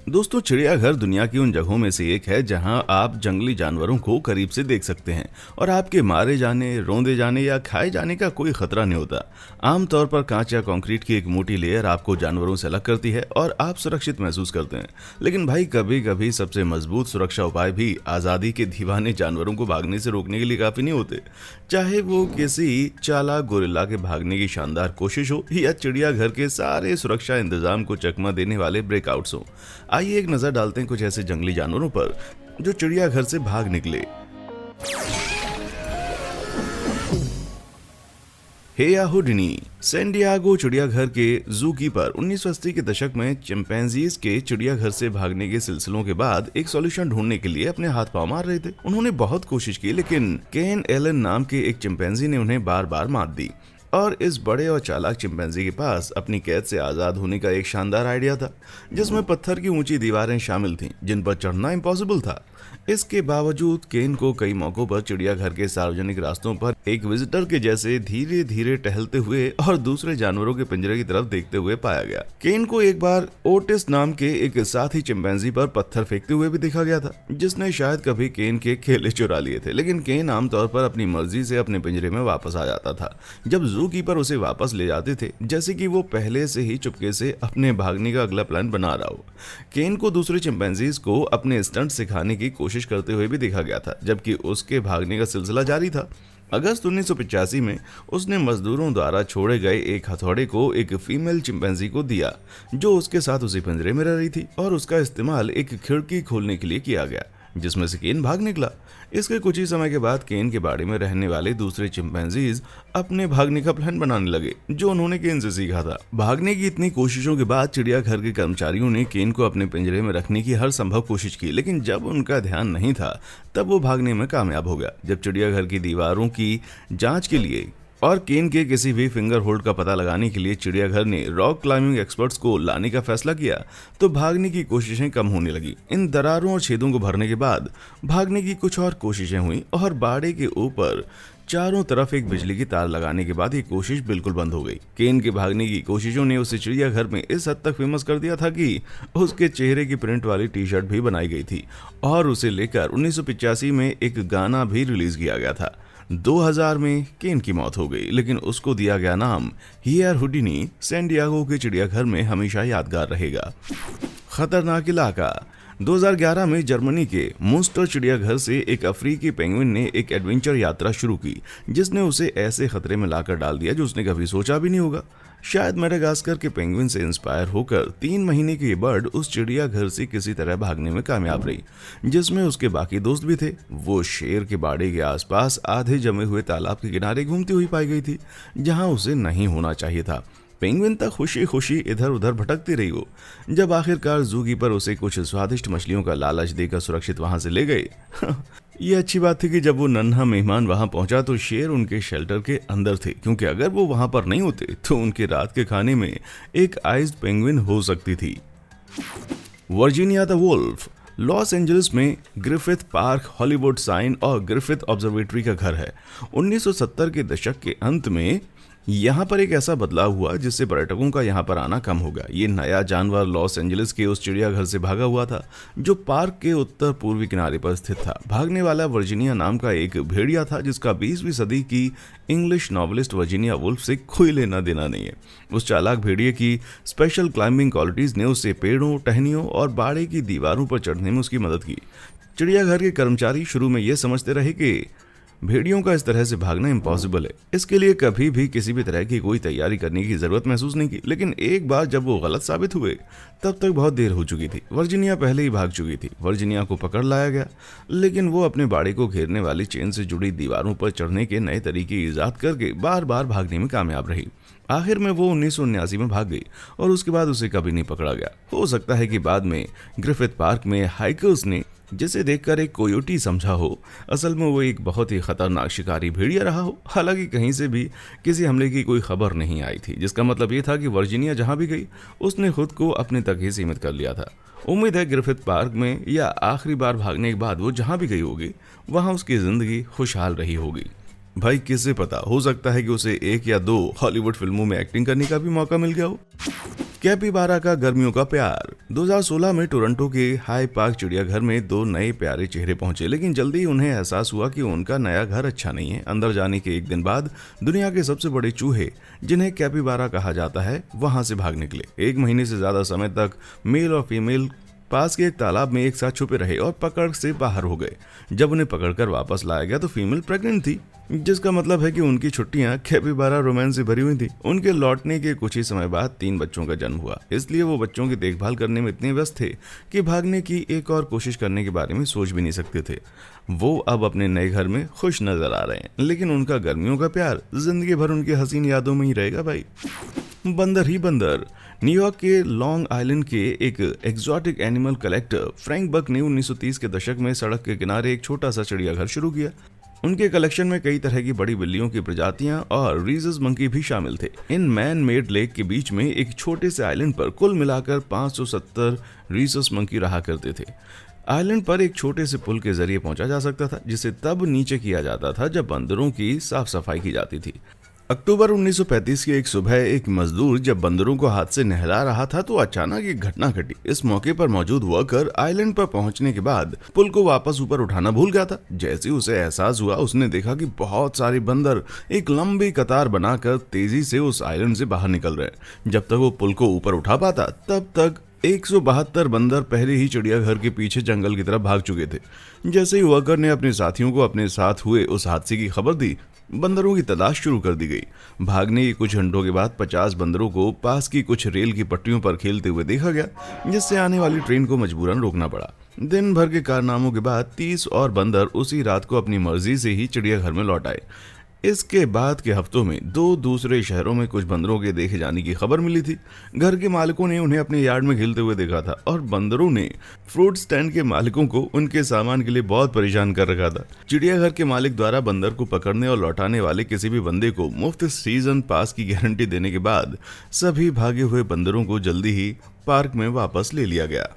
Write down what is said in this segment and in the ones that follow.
दोस्तों, चिड़ियाघर दुनिया की उन जगहों में से एक है जहां आप जंगली जानवरों को करीब से देख सकते हैं और आपके मारे जाने, रौंदे जाने या खाए जाने का कोई खतरा नहीं होता। आमतौर पर कांच या कंक्रीट की एक मोटी लेयर आपको जानवरों से अलग करती है और आप सुरक्षित महसूस करते हैं। लेकिन भाई, कभी कभी सबसे मजबूत सुरक्षा उपाय भी आज़ादी के दीवाने जानवरों को भागने से रोकने के लिए काफ़ी नहीं होते। चाहे वो किसी चालाक गोरिल्ला के भागने की शानदार कोशिश हो या चिड़ियाघर के सारे सुरक्षा इंतजाम को चकमा देने वाले ब्रेकआउट्स हो। आइए एक नजर डालते हैं कुछ ऐसे जंगली जानवरों पर जो चिड़ियाघर से भाग निकले। हेयाहुडिनी सैन डिएगो चिड़ियाघर के जू कीपर 1980 के दशक में चिंपैंजीज के चिड़ियाघर से भागने के सिलसिलों के बाद एक सॉल्यूशन ढूंढने के लिए अपने हाथ पांव मार रहे थे। उन्होंने बहुत कोशिश की, लेकिन केन एलन नाम के एक चिंपैंजी ने उन्हें बार बार मात दी। और इस बड़े और चालाक चिंपैंजी के पास अपनी कैद से आज़ाद होने का एक शानदार आइडिया था, जिसमें पत्थर की ऊंची दीवारें शामिल थीं जिन पर चढ़ना इम्पॉसिबल था। इसके बावजूद केन को कई मौकों पर चिड़ियाघर के सार्वजनिक रास्तों पर एक विजिटर के जैसे धीरे धीरे टहलते हुए और दूसरे जानवरों के पिंजरे की तरफ देखते हुए पाया गया। केन को एक बार ओटिस नाम के एक साथी चिंपैंजी पर पत्थर फेंकते हुए भी देखा गया था, जिसने शायद कभी केन के केले चुरा लिए थे। लेकिन केन आमतौर पर अपनी मर्जी से अपने पिंजरे में वापस आ जाता था जब जू कीपर उसे वापस ले जाते थे, जैसे कि वो पहले से ही चुपके से अपने भागने का अगला प्लान बना रहा हो। केन को दूसरे चिंपैंजीज को अपने स्टंट सिखाने की कोशिश करते हुए भी देखा गया था, जबकि उसके भागने का सिलसिला जारी था। अगस्त 1985 में उसने मजदूरों द्वारा छोड़े गए एक हथौड़े को एक फीमेल चिंपैंजी को दिया जो उसके साथ उसी पिंजरे में रह रही थी, और उसका इस्तेमाल एक खिड़की खोलने के लिए किया गया जिसमें से केन भाग निकला। इसके कुछ ही समय के बाद केन के बाड़े में रहने वाले दूसरे चिंपैंजीज अपने भागने का प्लान बनाने लगे, जो उन्होंने केन से सीखा था। भागने की इतनी कोशिशों के बाद चिड़ियाघर के कर्मचारियों ने केन को अपने पिंजरे में रखने की हर संभव कोशिश की, लेकिन जब उनका ध्यान नहीं था तब वो भागने में कामयाब हो गया। जब चिड़ियाघर की दीवारों की जांच के लिए और केन के किसी भी फिंगर होल्ड का पता लगाने के लिए चिड़ियाघर ने रॉक क्लाइंबिंग एक्सपर्ट्स को लाने का फैसला किया, तो भागने की कोशिशें कम होने लगी। इन दरारों और छेदों को भरने के बाद भागने की कुछ और कोशिशें हुई और बाड़े के ऊपर चारों तरफ एक बिजली की तार लगाने के बाद ये कोशिश बिल्कुल बंद हो गई। केन के भागने की कोशिशों ने उसे चिड़ियाघर में इस हद तक फेमस कर दिया था कि उसके चेहरे की प्रिंट वाली टी शर्ट भी बनाई गई थी और उसे लेकर 1985 में एक गाना भी रिलीज किया गया था। 2000 में केन की मौत हो गई, लेकिन उसको दिया गया नाम हेयाहुडिनी सैन डिएगो के चिड़ियाघर में हमेशा यादगार रहेगा। खतरनाक इलाका 2011 में जर्मनी के मुस्टर चिड़ियाघर से एक अफ्रीकी पेंगुइन ने एक एडवेंचर यात्रा शुरू की, जिसने उसे ऐसे खतरे में लाकर डाल दिया जो उसने कभी सोचा भी नहीं होगा। शायद मेडागास्कर के पेंगुइन से इंस्पायर होकर 3 महीने की ये बर्ड उस चिड़ियाघर से किसी तरह भागने में कामयाब रही, जिसमें उसके बाकी दोस्त भी थे। वो शेर के बाड़े के आसपास आधे जमे हुए तालाब के किनारे घूमती हुई पाई गई थी, जहां उसे नहीं होना चाहिए था। पेंगुइन तक खुशी खुशी इधर उधर भटकती रही हो, जब आखिरकार जू कीपर उसे कुछ स्वादिष्ट मछलियों का लालच देकर सुरक्षित वहां से ले गए। ये अच्छी बात थी कि जब वो नन्हा मेहमान वहां पहुंचा तो शेर उनके शेल्टर के अंदर थे, क्योंकि अगर वो वहां पर नहीं होते तो उनके रात के खाने में एक आइस्ड पेंगुइन हो सकती थी। Virginia the wolf Los Angeles में ग्रिफिथ पार्क हॉलीवुड साइन और ग्रिफिथ ऑब्जर्वेटरी का घर है। 1970 के दशक के अंत में यहाँ पर एक ऐसा बदलाव हुआ जिससे पर्यटकों का यहाँ पर आना कम हो गया। ये नया जानवर लॉस एंजलिस के उस चिड़ियाघर से भागा हुआ था जो पार्क के उत्तर पूर्वी किनारे पर स्थित था। भागने वाला वर्जीनिया नाम का एक भेड़िया था जिसका 20वीं सदी की इंग्लिश नॉवलिस्ट वर्जीनिया वुल्फ से कोई लेना देना नहीं है। उस चालाक भेड़िए की स्पेशल क्लाइंबिंग क्वालिटीज ने उसे पेड़ों, टहनियों और बाड़े की दीवारों पर चढ़ने में उसकी मदद की। चिड़ियाघर के कर्मचारी शुरू में यह समझते रहे कि भेड़ियों का इस तरह से भागना इम्पॉसिबल है, इसके लिए कभी भी किसी भी तरह की कोई तैयारी करने की जरूरत महसूस नहीं की। लेकिन एक बार जब वो गलत साबित हुए तब तक बहुत देर हो चुकी थी। वर्जीनिया पहले ही भाग चुकी थी। वर्जीनिया को पकड़ लाया गया, लेकिन वो अपने बाड़े को घेरने वाली चेन से जुड़ी दीवारों पर चढ़ने के नए तरीके ईजाद करके बार बार भागने में कामयाब रही। आखिर में वो 1979 में भाग गई और उसके बाद उसे कभी नहीं पकड़ा गया। हो सकता है कि बाद में ग्रिफिथ पार्क में हाइकर्स ने जिसे देखकर एक कोयोटी समझा हो, असल में वो एक बहुत ही खतरनाक शिकारी भेड़िया रहा हो। हालांकि कहीं से भी किसी हमले की कोई खबर नहीं आई थी, जिसका मतलब ये था कि वर्जीनिया जहां भी गई उसने खुद को अपने तक ही सीमित कर लिया था। उम्मीद है ग्रिफिथ पार्क में या आखिरी बार भागने के बाद वो जहां भी गई होगी वहां उसकी जिंदगी खुशहाल रही होगी। भाई किसे पता, हो सकता है कि उसे 1 या 2 हॉलीवुड फिल्मों में एक्टिंग करने का भी मौका मिल गया हो। कैपिबारा का गर्मियों का प्यार। 2016 में टोरंटो के हाई पार्क चिड़ियाघर में 2 नए प्यारे चेहरे पहुंचे, लेकिन जल्दी ही उन्हें एहसास हुआ कि उनका नया घर अच्छा नहीं है। अंदर जाने के 1 दिन बाद दुनिया के सबसे बड़े चूहे, जिन्हें कैपिबारा कहा जाता है, वहां से भाग निकले। 1 महीने से ज्यादा समय तक मेल और फीमेल पास के एक तालाब में एक साथ छुपे रहे और पकड़ से बाहर हो गए। जब उन्हें पकड़कर वापस लाया गया तो फीमेल प्रेग्नेंट थी, जिसका मतलब है कि उनकी छुट्टियां कैपिबारा रोमांस से भरी हुई थी। उनके लौटने के कुछ ही समय बाद 3 बच्चों का जन्म हुआ, इसलिए वो बच्चों की देखभाल करने में इतने व्यस्त थे कि भागने की एक और कोशिश करने के बारे में सोच भी नहीं सकते थे। वो अब अपने नए घर में खुश नजर आ रहे हैं, लेकिन उनका गर्मियों का प्यार जिंदगी भर उनकी हसीन यादों में ही रहेगा भाई। बंदर ही बंदर। न्यूयॉर्क के लॉन्ग आइलैंड के एक एग्जॉटिक एनिमल कलेक्टर फ्रैंक बक ने 1930 के दशक में सड़क के किनारे एक छोटा सा चिड़ियाघर शुरू किया। उनके कलेक्शन में कई तरह की बड़ी बिल्लियों की प्रजातियां और रीजस मंकी भी शामिल थे। इन मैन मेड लेक के बीच में एक छोटे से आइलैंड पर कुल मिलाकर 570 रीजस मंकी रहा करते थे। आइलैंड पर एक छोटे से पुल के जरिए पहुंचा जा सकता था, जिसे तब नीचे किया जाता था जब बंदरों की साफ सफाई की जाती थी। अक्टूबर 1935 की एक सुबह एक मजदूर जब बंदरों को हाथ से नहला रहा था तो अचानक एक घटना घटी। इस मौके पर मौजूद वर्कर आइलैंड पर पहुंचने के बाद पुल को वापस ऊपर उठाना भूल गया था। जैसे उसे एहसास हुआ, उसने देखा कि बहुत सारे बंदर एक लंबी कतार बनाकर तेजी से उस आइलैंड से बाहर निकल रहे हैं। जब तक वो पुल को ऊपर उठा पाता, तब तक 172 बंदर पहले ही चिड़ियाघर के पीछे जंगल की तरफ भाग चुके थे। जैसे ही वर्कर ने अपने साथियों को अपने साथ हुए उस हादसे की खबर दी, बंदरों की तलाश शुरू कर दी गई। भागने के कुछ घंटों के बाद 50 बंदरों को पास की कुछ रेल की पटरियों पर खेलते हुए देखा गया, जिससे आने वाली ट्रेन को मजबूरन रोकना पड़ा। दिन भर के कारनामों के बाद 30 और बंदर उसी रात को अपनी मर्जी से ही चिड़ियाघर में लौट आए। इसके बाद के हफ्तों में 2 दूसरे शहरों में कुछ बंदरों के देखे जाने की खबर मिली थी। घर के मालिकों ने उन्हें अपने यार्ड में खेलते हुए देखा था और बंदरों ने फ्रूट स्टैंड के मालिकों को उनके सामान के लिए बहुत परेशान कर रखा था। चिड़ियाघर के मालिक द्वारा बंदर को पकड़ने और लौटाने वाले किसी भी बंदे को मुफ्त सीजन पास की गारंटी देने के बाद सभी भागे हुए बंदरों को जल्दी ही पार्क में वापस ले लिया गया।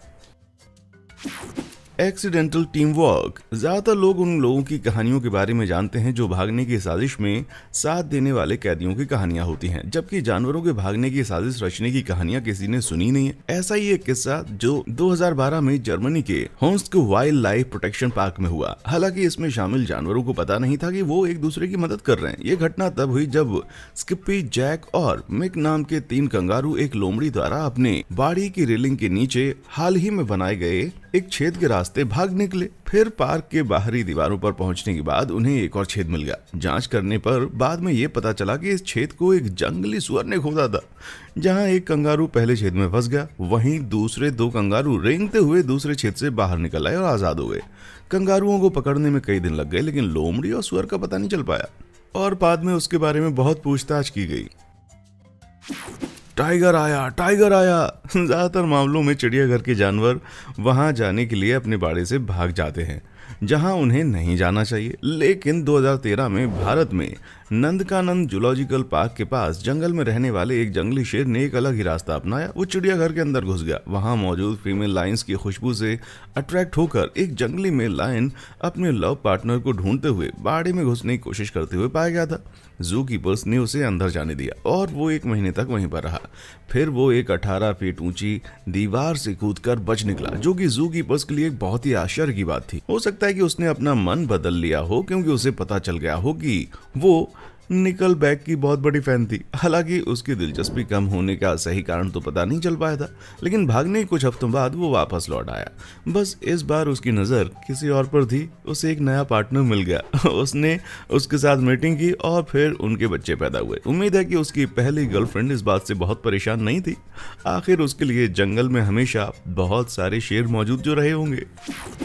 Accidental team work. ज्यादातर लोग उन लोगों की कहानियों के बारे में जानते हैं जो भागने की साजिश में साथ देने वाले कैदियों की कहानियां होती हैं, जबकि जानवरों के भागने की साजिश रचने की कहानियां किसी ने सुनी नहीं है। ऐसा ही एक किस्सा जो 2012 में जर्मनी के होंस्क वाइल्ड लाइफ प्रोटेक्शन पार्क में हुआ। हालांकि इसमें शामिल जानवरों को पता नहीं था कि वो एक दूसरे की मदद कर रहे हैं। ये घटना तब हुई जब स्किप्पी, जैक और मिक नाम के 3 कंगारू एक लोमड़ी द्वारा अपने बाड़ी की रेलिंग के नीचे हाल ही में बनाए गए एक छेद के रास्ते भाग निकले। फिर पार्क के बाहरी दीवारों पर पहुंचने के बाद उन्हें एक और छेद मिल गया। जांच करने पर बाद में ये पता चला कि इस छेद को एक जंगली सुअर ने खोदा था। जहां एक कंगारू पहले छेद में फंस गया, वहीं दूसरे 2 कंगारू रेंगते हुए दूसरे छेद से बाहर निकल आए और आजाद हो गए। कंगारुओं को पकड़ने में कई दिन लग गए, लेकिन लोमड़ी और सुअर का पता नहीं चल पाया और बाद में उसके बारे में बहुत पूछताछ की गई। टाइगर आया, टाइगर आया। ज्यादातर मामलों में चिड़ियाघर के जानवर वहां जाने के लिए अपने बाड़े से भाग जाते हैं जहां उन्हें नहीं जाना चाहिए। लेकिन 2013 में भारत में नंदकानंद जूलॉजिकल पार्क के पास जंगल में रहने वाले एक जंगली शेर ने एक अलग ही रास्ता अपनाया। वो चिड़ियाघर के अंदर घुस गया। वहां मौजूद फीमेल लायंस की खुशबू से अट्रैक्ट होकर एक जंगली मेल लायन अपने लव पार्टनर को ढूंढते हुए बाड़े में घुसने की कोशिश करते हुए पाया गया था। जू कीपर्स ने उसे अंदर जाने दिया और वो 1 महीने तक वहीं पर रहा। फिर वो एक 18 फीट ऊंची दीवार से कूदकर बच निकला, जो कि जू कीपर्स के लिए एक बहुत ही आश्चर्य की बात थी। हो सकता है कि उसने अपना मन बदल लिया हो, क्योंकि उसे पता चल गया हो कि वो निकल बैक की बहुत बड़ी फैन थी। हालांकि उसकी दिलचस्पी कम होने का सही कारण तो पता नहीं चल पाया था, लेकिन भागने के कुछ हफ्तों बाद वो वापस लौट आया। बस इस बार उसकी नज़र किसी और पर थी। उसे एक नया पार्टनर मिल गया। उसने उसके साथ मीटिंग की और फिर उनके बच्चे पैदा हुए। उम्मीद है कि उसकी पहली गर्लफ्रेंड इस बात से बहुत परेशान नहीं थी। आखिर उसके लिए जंगल में हमेशा बहुत सारे शेर मौजूद जो रहे होंगे।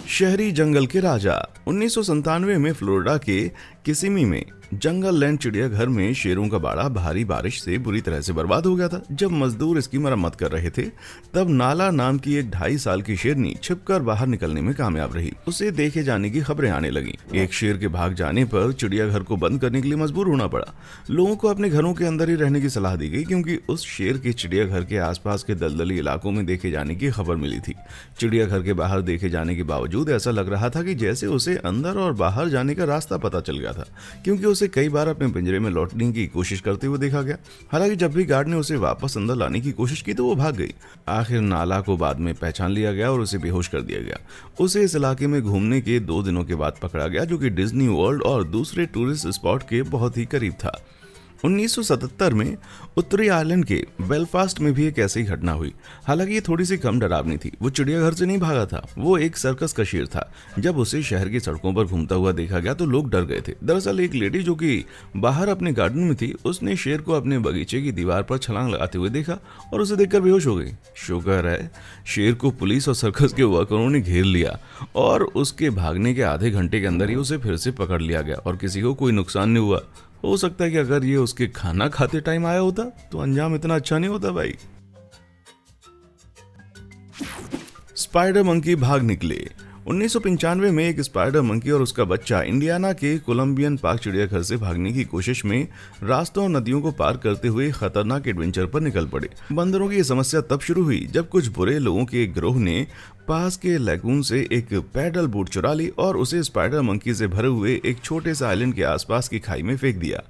शहरी जंगल के राजा। 1997 में फ्लोरिडा के किसिमी में जंगल लैंड चिड़ियाघर में शेरों का बाड़ा भारी बारिश से बुरी तरह से बर्बाद हो गया था। जब मजदूर इसकी मरम्मत कर रहे थे, तब नाला नाम की एक 2.5 साल की शेरनी छिपकर बाहर निकलने में कामयाब रही। उसे देखे जाने की खबरें आने लगी। एक शेर के भाग जाने पर चिड़ियाघर को बंद करने के लिए मजबूर होना पड़ा। लोगों को अपने घरों के अंदर ही रहने की सलाह दी गई, क्योंकि उस शेर के चिड़ियाघर के आसपास के दलदली इलाकों में देखे जाने की खबर मिली थी। चिड़ियाघर के बाहर देखे जाने के बावजूद ऐसा लग रहा था कि जैसे उसे अंदर और बाहर जाने का रास्ता पता चल गया था, क्योंकि उसे उसे कई बार अपने पिंजरे में लौटने की कोशिश करते हुए देखा गया। हालांकि जब भी गार्ड ने उसे वापस अंदर लाने की कोशिश की तो वो भाग गई। आखिर नाला को बाद में पहचान लिया गया और उसे बेहोश कर दिया गया। उसे इस इलाके में घूमने के 2 दिनों के बाद पकड़ा गया, जो कि डिज्नी वर्ल्ड और दूसरे टूरिस्ट स्पॉट के बहुत ही करीब था। 1977 में उत्तरी आयरलैंड के बेलफास्ट में भी एक ऐसी घटना हुई। हालांकि ये थोड़ी सी कम डरावनी थी। वो चिड़ियाघर से नहीं भागा था, वो एक सर्कस का शेर था। जब उसे शहर की सड़कों पर घूमता हुआ देखा गया तो लोग डर गए थे। दरअसल एक लेडी जो कि बाहर अपने गार्डन में थी, उसने शेर को अपने बगीचे की दीवार पर छलांग लगाते हुए देखा और उसे देखकर बेहोश हो गई। शुक्र है शेर को पुलिस और सर्कस के वर्करों ने घेर लिया और उसके भागने के आधे घंटे के अंदर ही उसे फिर से पकड़ लिया गया और किसी को कोई नुकसान नहीं हुआ। हो सकता है कि अगर ये उसके खाना खाते टाइम आया होता तो अंजाम इतना अच्छा नहीं होता भाई। स्पाइडर मंकी भाग निकले। 1995 में एक स्पाइडर मंकी और उसका बच्चा इंडियाना के कोलंबियन पार्क चिड़ियाघर से भागने की कोशिश में रास्तों और नदियों को पार करते हुए खतरनाक एडवेंचर पर निकल पड़े। बंदरों की यह समस्या तब शुरू हुई जब कुछ बुरे लोगों के एक गिरोह ने पास के लैगून से एक पैडल बोट चुरा ली और उसे स्पाइडर मंकी से भरे हुए एक छोटे से आइलैंड के आसपास की खाई में फेंक दिया।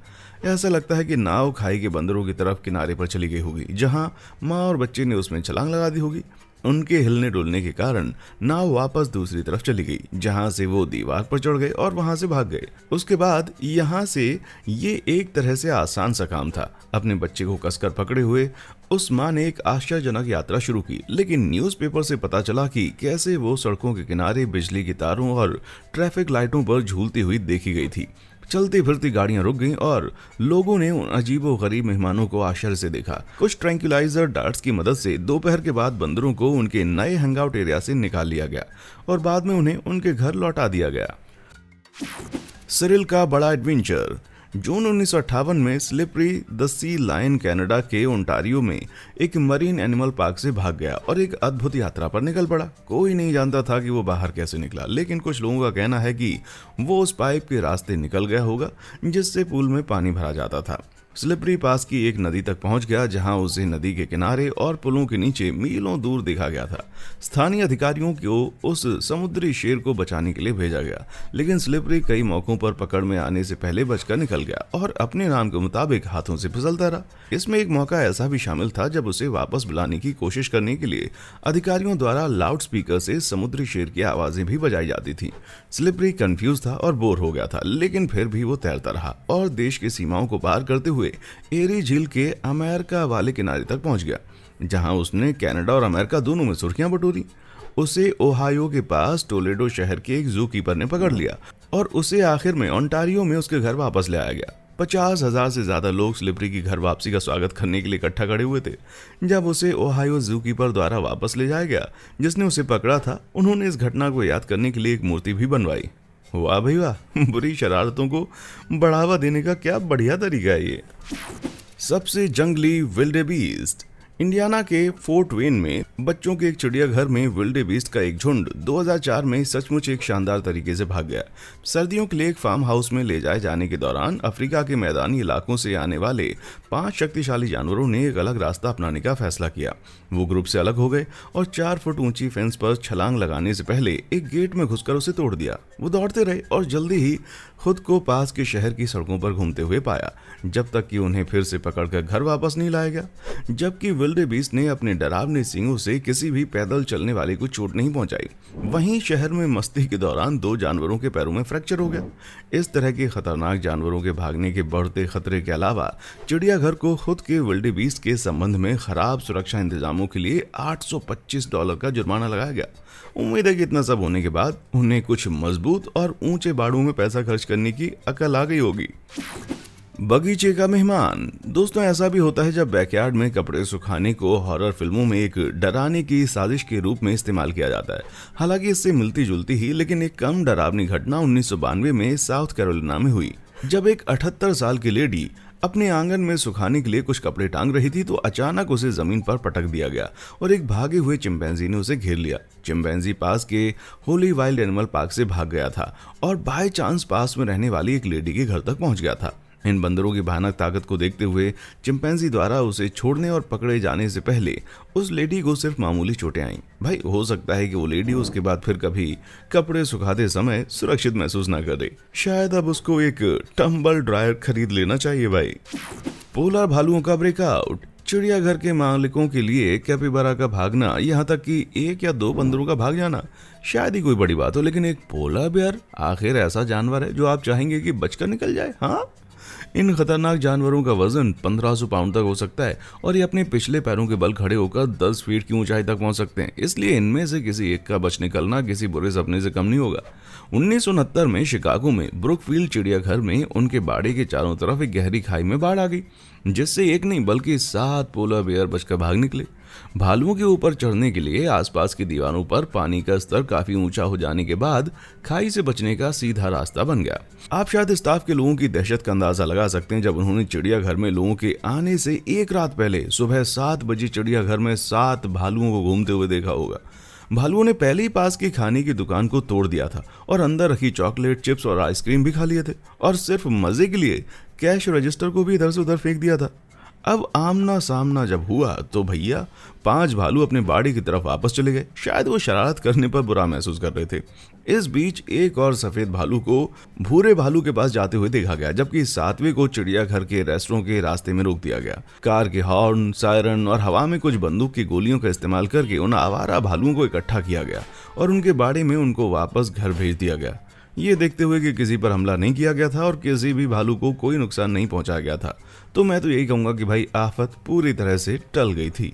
ऐसा लगता है कि नाव खाई के बंदरों की तरफ किनारे पर चली गई होगी, जहां माँ और बच्चे ने उसमें छलांग लगा दी होगी। उनके हिलने डुलने के कारण नाव वापस दूसरी तरफ चली गई, जहां से वो दीवार पर चढ़ गए और वहां से भाग गए। उसके बाद यहां से ये एक तरह से आसान सा काम था। अपने बच्चे को कसकर पकड़े हुए उस माँ ने एक आश्चर्यजनक यात्रा शुरू की, लेकिन न्यूज़पेपर से पता चला कि कैसे वो सड़कों के किनारे बिजली की तारों और ट्रैफिक लाइटों पर झूलती हुई देखी गई थी। चलती फिरती गाड़ियां रुक गईं और लोगों ने उन अजीबोगरीब मेहमानों को आश्चर्य से देखा। कुछ ट्रैंक्विलाइजर डार्ट्स की मदद से दोपहर के बाद बंदरों को उनके नए हैंगआउट एरिया से निकाल लिया गया और बाद में उन्हें उनके घर लौटा दिया गया। सिरिल का बड़ा एडवेंचर। जून 1958 में Slippery the sea lion Canada के ओंटारियो में एक मरीन एनिमल पार्क से भाग गया और एक अद्भुत यात्रा पर निकल पड़ा। कोई नहीं जानता था कि वो बाहर कैसे निकला, लेकिन कुछ लोगों का कहना है कि वो उस पाइप के रास्ते निकल गया होगा जिससे पूल में पानी भरा जाता था। स्लिपरी पास की एक नदी तक पहुंच गया, जहां उसे नदी के किनारे और पुलों के नीचे मीलों दूर देखा गया था। स्थानीय अधिकारियों को उस समुद्री शेर को बचाने के लिए भेजा गया, लेकिन स्लिपरी कई मौकों पर पकड़ में आने से पहले बचकर निकल गया और अपने नाम के मुताबिक हाथों से फिसलता रहा। इसमें एक मौका ऐसा भी शामिल था जब उसे वापस बुलाने की कोशिश करने के लिए अधिकारियों द्वारा लाउड स्पीकर से समुद्री शेर की आवाजें भी बजाई जाती थी। स्लिपरी कंफ्यूज था और बोर हो गया था, लेकिन फिर भी वो तैरता रहा और देश की सीमाओं को पार करते हुए एरी झील के अमेरिका वाले किनारे तक पहुंच गया, जहां उसने कनाडा और अमेरिका दोनों में सुर्खियां बटोरी। उसे ओहायो के पास टोलेडो शहर के एक जू कीपर ने पकड़ लिया और उसे आखिर में ओंटारियो में उसके घर वापस ले आया गया। 50,000 से ज्यादा लोग स्लिपरी की घर वापसी का स्वागत करने के लिए इकट्ठा खड़े हुए थे। जब उसे ओहायो जू कीपर द्वारा वापस ले जाया गया जिसने उसे पकड़ा था, उन्होंने इस घटना को याद करने के लिए एक मूर्ति भी बनवाई। वाह भाई वाह, बुरी शरारतों को बढ़ावा देने का क्या बढ़िया तरीका है ये। सबसे जंगली विल्डेबीस्ट। इंडियाना के फोर्ट वेन में बच्चों के एक चिड़ियाघर में विल्डेबीस्ट का एक झुंड 2004 में सचमुच एक शानदार तरीके से भाग गया। सर्दियों के लिए एक फार्म हाउस में ले जाए जाने के दौरान अफ्रीका के मैदानी इलाकों से आने वाले 5 शक्तिशाली जानवरों ने एक अलग रास्ता अपनाने का फैसला किया। वो ग्रुप से अलग हो गए और 4 फुट ऊंची फेंस पर छलांग लगाने से पहले एक गेट में घुसकर उसे तोड़ दिया। वो दौड़ते रहे और जल्दी ही खुद को पास के शहर की सड़कों पर घूमते हुए पाया, जब तक कि उन्हें फिर से पकड़कर घर वापस नहीं लाया गया। जबकि विल्डेबीस्ट ने अपने डरावने सींगों से किसी भी पैदल चलने वाले को चोट नहीं पहुंचाई। वहीं शहर में मस्ती के दौरान 2 जानवरों के पैरों में फ्रैक्चर हो गया। इस तरह के खतरनाक जानवरों के भागने के बढ़ते खतरे के अलावा चिड़ियाघर को खुद के विल्डेबीस्ट के संबंध में खराब सुरक्षा इंतजामों के लिए $825 का जुर्माना लगाया गया। उम्मीद है कि इतना सब होने के बाद उन्हें कुछ मजबूत और ऊंचे बाड़ों में पैसा खर्च करने की अकल आ गई होगी। बगीचे का मेहमान। दोस्तों, ऐसा भी होता है जब बैकयार्ड में कपड़े सुखाने को हॉरर फिल्मों में एक डराने की साजिश के रूप में इस्तेमाल किया जाता है। हालांकि इससे मिलती जुलती ही लेकिन एक कम डरावनी घटना 1992 में साउथ कैरोलिना में हुई, जब एक 78 साल की लेडी अपने आंगन में सुखाने के लिए कुछ कपड़े टांग रही थी तो अचानक उसे जमीन पर पटक दिया गया और एक भागे हुए चिंपैंजी ने उसे घेर लिया। चिंपैंजी पास के होली वाइल्ड एनिमल पार्क से भाग गया था और बाय चांस पास में रहने वाली एक लेडी के घर तक पहुंच गया था। इन बंदरों की भयानक ताकत को देखते हुए चिंपैंजी द्वारा उसे छोड़ने और पकड़े जाने से पहले उस लेडी को सिर्फ मामूली चोटें आईं। भाई हो सकता है कि वो लेडी उसके बाद फिर कभी कपड़े सुखाते समय सुरक्षित महसूस ना करे। शायद अब उसको एक टंबल ड्रायर खरीद लेना चाहिए भाई। पोलर भालुओं का ब्रेकआउट। चिड़ियाघर के मालिकों के लिए कैपिबारा का भागना, यहाँ तक कि एक या दो बंदरों का भाग जाना शायद ही कोई बड़ी बात हो, लेकिन एक पोलर बेयर आखिर ऐसा जानवर है जो आप चाहेंगे कि बचकर निकल जाए। हाँ, इन खतरनाक जानवरों का वजन 1500 पाउंड तक हो सकता है और ये अपने पिछले पैरों के बल खड़े होकर 10 फीट की ऊंचाई तक पहुंच सकते हैं। इसलिए इनमें से किसी एक का बच निकलना किसी बुरे सपने से कम नहीं होगा। 1969 में शिकागो में ब्रुकफील्ड चिड़ियाघर में उनके बाड़े के चारों तरफ एक गहरी खाई में बाढ़ आ गई, जिससे एक नहीं बल्कि 7 पोलर बेयर बचकर भाग निकले। भालुओं के ऊपर चढ़ने के लिए आसपास की दीवारों पर पानी का स्तर काफी ऊंचा हो जाने के बाद खाई से बचने का सीधा रास्ता बन गया। आप शायद स्टाफ के लोगों की दहशत का अंदाजा लगा सकते हैं जब उन्होंने चिड़ियाघर में लोगों के आने से एक रात पहले सुबह 7 बजे चिड़ियाघर में 7 भालुओं को घूमते हुए देखा होगा। भालुओं ने पहले ही पास की खाने की दुकान को तोड़ दिया था और अंदर रखी चॉकलेट, चिप्स और आइसक्रीम भी खा लिए थे और सिर्फ मजे के लिए कैश रजिस्टर को भी इधर से उधर फेंक दिया था। अब आमना सामना जब हुआ तो भैया 5 भालू अपने बाड़ी की तरफ वापस चले गए। शायद वो शरारत करने पर बुरा महसूस कर रहे थे। इस बीच एक और सफेद भालू को भूरे भालू के पास जाते हुए देखा गया, जबकि 7वें को चिड़ियाघर के रेस्टोरेंट के रास्ते में रोक दिया गया। कार के हॉर्न, सायरन और हवा में कुछ बंदूक की गोलियों का इस्तेमाल करके उन आवारा भालुओं को इकट्ठा किया गया और उनके बाड़े में उनको वापस घर भेज दिया गया। ये देखते हुए कि किसी पर हमला नहीं किया गया था और किसी भी भालू को कोई नुकसान नहीं पहुंचाया गया था, तो मैं तो यही कहूंगा कि भाई आफत पूरी तरह से टल गई थी।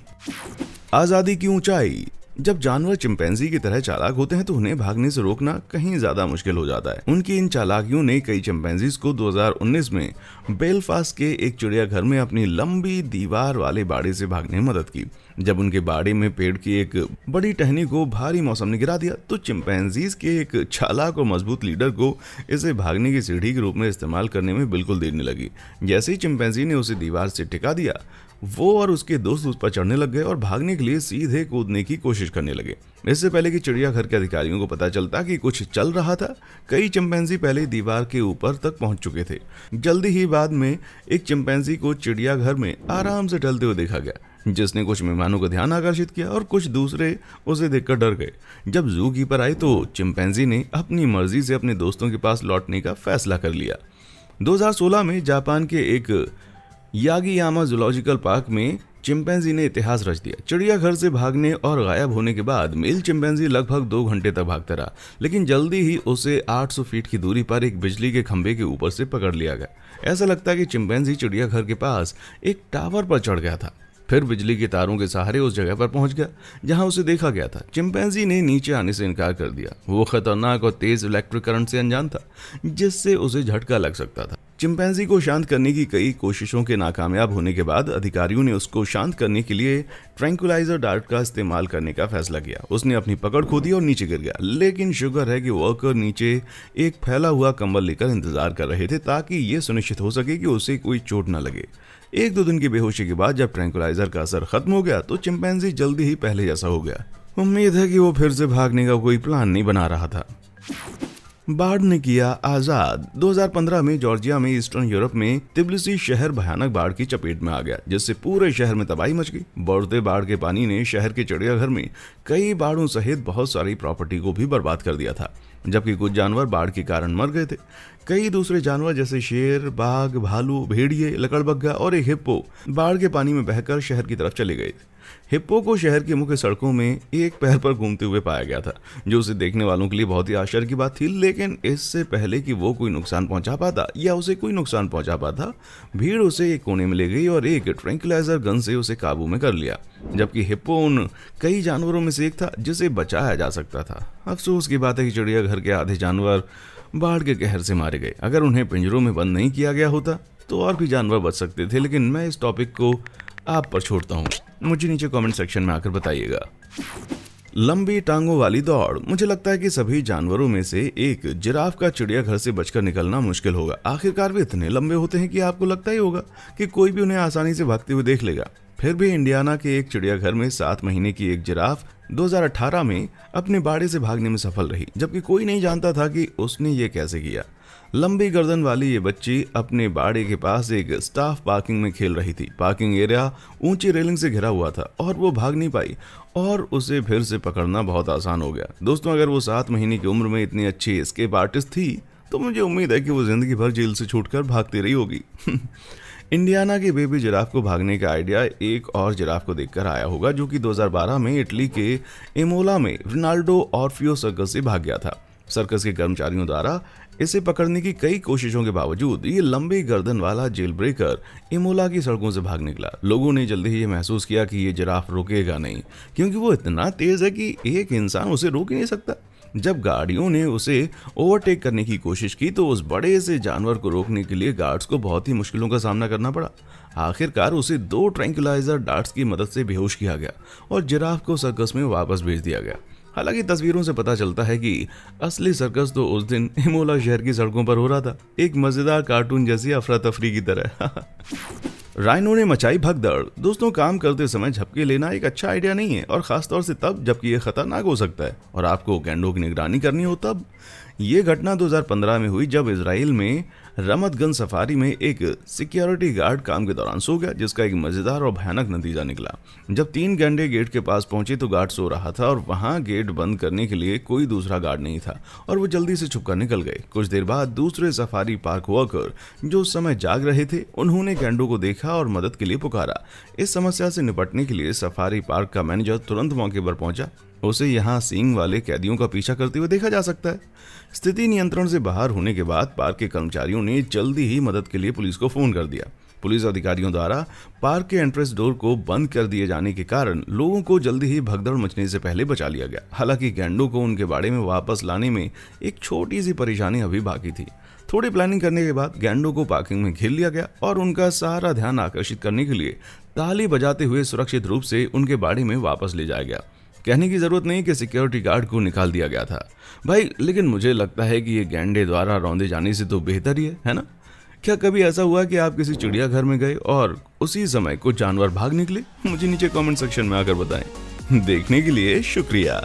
आजादी की ऊंचाई। जब जानवर चिंपैंजी की तरह चालाक होते हैं तो उन्हें भागने से रोकना कहीं ज्यादा मुश्किल हो जाता है। उनकी इन चालाकियों ने कई चिंपैंजीज को 2019 में बेलफास्ट के एक चिड़ियाघर में अपनी लंबी दीवार वाले बाड़े से भागने में मदद की। जब उनके बाड़े में पेड़ की एक बड़ी टहनी को भारी मौसम ने गिरा दिया तो चिंपैंजीज के एक चालाक और मजबूत लीडर को इसे भागने की सीढ़ी के रूप में इस्तेमाल करने में बिल्कुल देर नहीं लगी। जैसे ही चिंपैंजी ने उसे दीवार से टिका दिया, वो और उसके दोस्त उस पर चढ़ने लग गए और भागने के लिए सीधे कूदने की कोशिश करने लगे। इससे पहले कि चिड़ियाघर के अधिकारियों को पता चलता कि कुछ चल रहा था, कई चिंपैंजी पहले दीवार के ऊपर तक पहुंच चुके थे। जल्दी ही बाद में एक चिंपैंजी को चिड़ियाघर में आराम से टहलते हुए देखा गया, जिसने कुछ मेहमानों का ध्यान आकर्षित किया और कुछ दूसरे उसे देखकर डर गए। जब जू कीपर आए तो चिंपैंजी ने अपनी मर्जी से अपने दोस्तों के पास लौटने का फैसला कर लिया। 2016 में जापान के एक यागियामा जूलॉजिकल पार्क में चिंपैंजी ने इतिहास रच दिया। चिड़ियाघर से भागने और गायब होने के बाद मेल चिंपैंजी लगभग 2 घंटे तक भागता रहा, लेकिन जल्दी ही उसे 800 फीट की दूरी पर एक बिजली के खंभे के ऊपर से पकड़ लिया गया। ऐसा लगता है कि चिंपैंजी चिड़ियाघर के पास एक टावर पर चढ़ गया था, फिर बिजली के तारों के सहारे उस जगह पर पहुंच गया जहां उसे देखा गया था। चिंपैंजी ने नीचे आने से इनकार कर दिया। वो खतरनाक और तेज इलेक्ट्रिक करंट से अनजान था, जिससे उसे झटका लग सकता था। चिंपैंजी को शांत करने की कई कोशिशों के नाकामयाब होने के बाद अधिकारियों ने उसको शांत करने के लिए ट्रैंकुलाइजर डार्ट का इस्तेमाल करने का फैसला किया। उसने अपनी पकड़ खो दी और नीचे गिर गया, लेकिन शुक्र है कि वर्कर नीचे एक फैला हुआ कंबल लेकर इंतजार कर रहे थे ताकि ये सुनिश्चित हो सके कि उसे कोई चोट न लगे। 1-2 दिन की बेहोशी के बाद जब ट्रैंकुलाइजर का असर खत्म हो गया तो चिंपैंजी जल्दी ही पहले जैसा हो गया। उम्मीद है कि वो फिर से भागने का कोई प्लान नहीं बना रहा था। बाढ़ ने किया आजाद। 2015 में जॉर्जिया में ईस्टर्न यूरोप में तिब्लिसी शहर भयानक बाढ़ की चपेट में आ गया, जिससे पूरे शहर में तबाही मच गई। बढ़ते बाढ़ के पानी ने शहर के चिड़ियाघर में कई बाड़ों सहित बहुत सारी प्रॉपर्टी को भी बर्बाद कर दिया था, जबकि कुछ जानवर बाढ़ के कारण मर गए थे। कई दूसरे जानवर जैसे शेर, बाघ, भालू, भेड़िए, लकड़बग्गा और एक हिप्पो बाढ़ के पानी में बहकर शहर की तरफ चले गए। हिप्पो को शहर की मुख्य सड़कों में एक पैर पर घूमते हुए पाया गया था, जो उसे देखने वालों के लिए बहुत ही आश्चर्य की बात थी। लेकिन इससे पहले कि वो कोई नुकसान पहुंचा पाता या उसे कोई नुकसान पहुंचा पाता, भीड़ उसे एक कोने में ले गई और एक ट्रैंकुलाइजर गन से उसे काबू में कर लिया, जबकि हिप्पो उन कई जानवरों में से एक था जिसे बचाया जा सकता था। अफसोस की बात है कि चिड़ियाघर के आधे जानवर बाढ़ के कहर से मारे गए। अगर उन्हें पिंजरों में बंद नहीं किया गया होता तो और भी जानवर बच सकते थे, लेकिन मैं इस टॉपिक को आप पर छोड़ता हूँ। मुझे नीचे कमेंट सेक्शन में आकर बताइएगा। लंबी टांगों वाली दौड़। मुझे लगता है कि सभी जानवरों में से एक जिराफ का चिड़ियाघर से बचकर निकलना मुश्किल होगा। आखिरकार वे इतने लंबे होते हैं कि आपको लगता ही होगा कि कोई भी उन्हें आसानी से भागते हुए देख लेगा। फिर भी इंडियाना के एक चिड़ियाघर में 7 महीने की एक जिराफ 2018 में अपने बाड़े से भागने में सफल रही, जबकि कोई नहीं जानता था कि उसने ये कैसे किया। लंबी गर्दन वाली ये बच्ची अपने बाड़े के पास एक स्टाफ पार्किंग में खेल रही थी। पार्किंग एरिया ऊंची रेलिंग से घिरा हुआ था और वो भाग नहीं पाई और उसे फिर से पकड़ना बहुत आसान हो गया। दोस्तों, अगर वो 7 महीने की उम्र में इतनी अच्छी एस्केप आर्टिस्ट थी तो मुझे उम्मीद है कि वो जिंदगी भर जेल से छूटकर भागती रही होगी। इंडियाना की बेबी जिराफ को भागने का आइडिया एक और जिराफ को देखकर आया होगा, जो कि 2012 में इटली के इमोला में रिनाल्डो ऑर्फियो सर्कस से भाग गया था। सर्कस के कर्मचारियों द्वारा इसे पकड़ने की कई कोशिशों के बावजूद ये लंबी गर्दन वाला जेल ब्रेकर इमोला की सड़कों से भाग निकला। लोगों ने जल्दी ही ये महसूस किया कि ये जिराफ रुकेगा नहीं, क्योंकि वो इतना तेज है कि एक इंसान उसे रोक ही नहीं सकता। जब गाड़ियों ने उसे ओवरटेक करने की कोशिश की तो उस बड़े से जानवर को रोकने के लिए गार्ड्स को बहुत ही मुश्किलों का सामना करना पड़ा। आखिरकार उसे 2 ट्रैंक्विलाइजर डार्ट्स की मदद से बेहोश किया गया और जिराफ को सर्कस में वापस भेज दिया गया। हालांकि तस्वीरों से पता चलता है कि असली सर्कस तो उस दिन इमोला शहर की सड़कों पर हो रहा था, एक मजेदार कार्टून जैसी अफरा तफरी की तरह। राइनो ने मचाई भगदड़। दोस्तों, काम करते समय झपकी लेना एक अच्छा आइडिया नहीं है, और खासतौर से तब जबकि ये खतरनाक हो सकता है और आपको गैंडों की निगरानी करनी हो तब। ये घटना 2015 में हुई जब इजराइल में रमतगन सफारी में एक सिक्योरिटी गार्ड काम के दौरान सो गया, जिसका एक मजेदार और भयानक नतीजा निकला। जब 3 गैंडे गेट के पास पहुंचे तो गार्ड सो रहा था और वहां गेट बंद करने के लिए कोई दूसरा गार्ड नहीं था और वो जल्दी से छुपकर निकल गए। कुछ देर बाद दूसरे सफारी पार्क वर्कर जो उस समय जाग रहे थे, उन्होंने गैंडों को देखा और मदद के लिए पुकारा। इस समस्या से निपटने के लिए सफारी पार्क का मैनेजर तुरंत मौके पर पहुंचा। उसे यहाँ सींग वाले कैदियों का पीछा करते हुए देखा जा सकता है। स्थिति नियंत्रण से बाहर होने के बाद पार्क के कर्मचारियों ने जल्दी ही मदद के लिए पुलिस को फोन कर दिया। पुलिस अधिकारियों द्वारा पार्क के एंट्रेंस डोर को बंद कर दिए जाने के कारण लोगों को जल्दी ही भगदड़ मचने से पहले बचा लिया गया। हालांकि गैंडों को उनके बाड़े में वापस लाने में एक छोटी सी परेशानी अभी बाकी थी। थोड़ी प्लानिंग करने के बाद गैंडों को पार्किंग में घेर लिया गया और उनका सारा ध्यान आकर्षित करने के लिए ताली बजाते हुए सुरक्षित रूप से उनके बाड़े में वापस ले जाया गया। कहने की जरूरत नहीं कि सिक्योरिटी गार्ड को निकाल दिया गया था भाई, लेकिन मुझे लगता है कि ये गैंडे द्वारा रौंदे जाने से तो बेहतर ही है ना? क्या कभी ऐसा हुआ कि आप किसी चिड़ियाघर में गए और उसी समय कुछ जानवर भाग निकले? मुझे नीचे कमेंट सेक्शन में आकर बताएं। देखने के लिए शुक्रिया।